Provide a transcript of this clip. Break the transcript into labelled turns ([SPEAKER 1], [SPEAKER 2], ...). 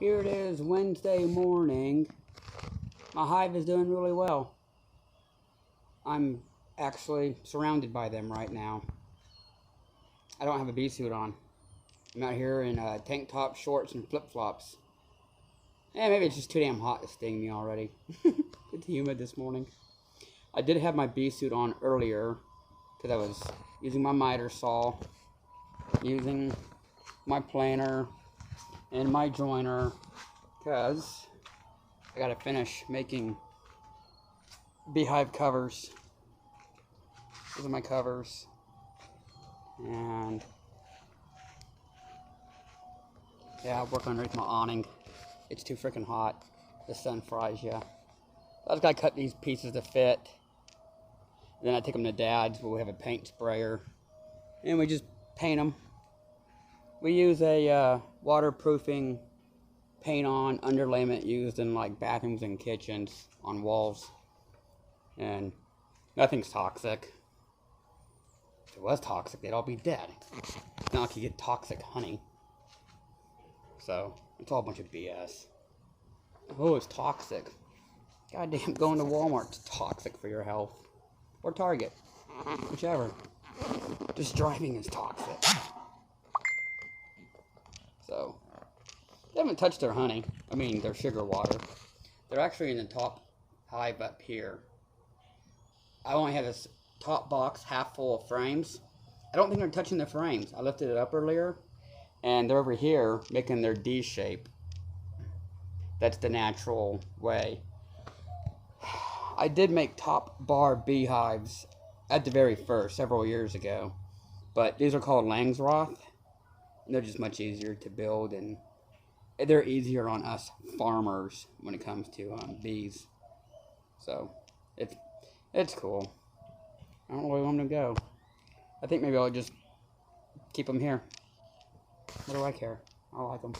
[SPEAKER 1] Here it is, Wednesday morning. My hive is doing really well. I'm actually surrounded by them right now. I don't have a bee suit on. I'm out here in tank top, shorts, and flip-flops. Maybe it's just too damn hot to sting me already. It's humid this morning. I did have my bee suit on earlier because I was using my miter saw, using my planer and my joiner, because I gotta finish making beehive covers. These are my covers, and yeah, I'm working underneath my awning. It's too freaking hot. The sun fries you. I just gotta cut these pieces to fit. Then I take them to Dad's where we have a paint sprayer, and we just paint them. We use a waterproofing paint-on underlayment used in like bathrooms and kitchens on walls, and nothing's toxic. If it was toxic, they'd all be dead. It's not like you get toxic honey. So it's all a bunch of BS. Oh, it's toxic. Goddamn, going to Walmart's toxic for your health. Or Target. Whichever. Just driving is toxic. So, they haven't touched their honey. I mean, their sugar water. They're actually in the top hive up here. I only have this top box half full of frames. I don't think they're touching the frames. I lifted it up earlier, and they're over here making their D shape. That's the natural way. I did make top bar beehives at the very first, several years ago. But these are called Langsroth. And they're just much easier to build, and they're easier on us farmers when it comes to bees. So, it's cool. I don't really want them to go. I think maybe I'll just keep them here. What do I care? I like them.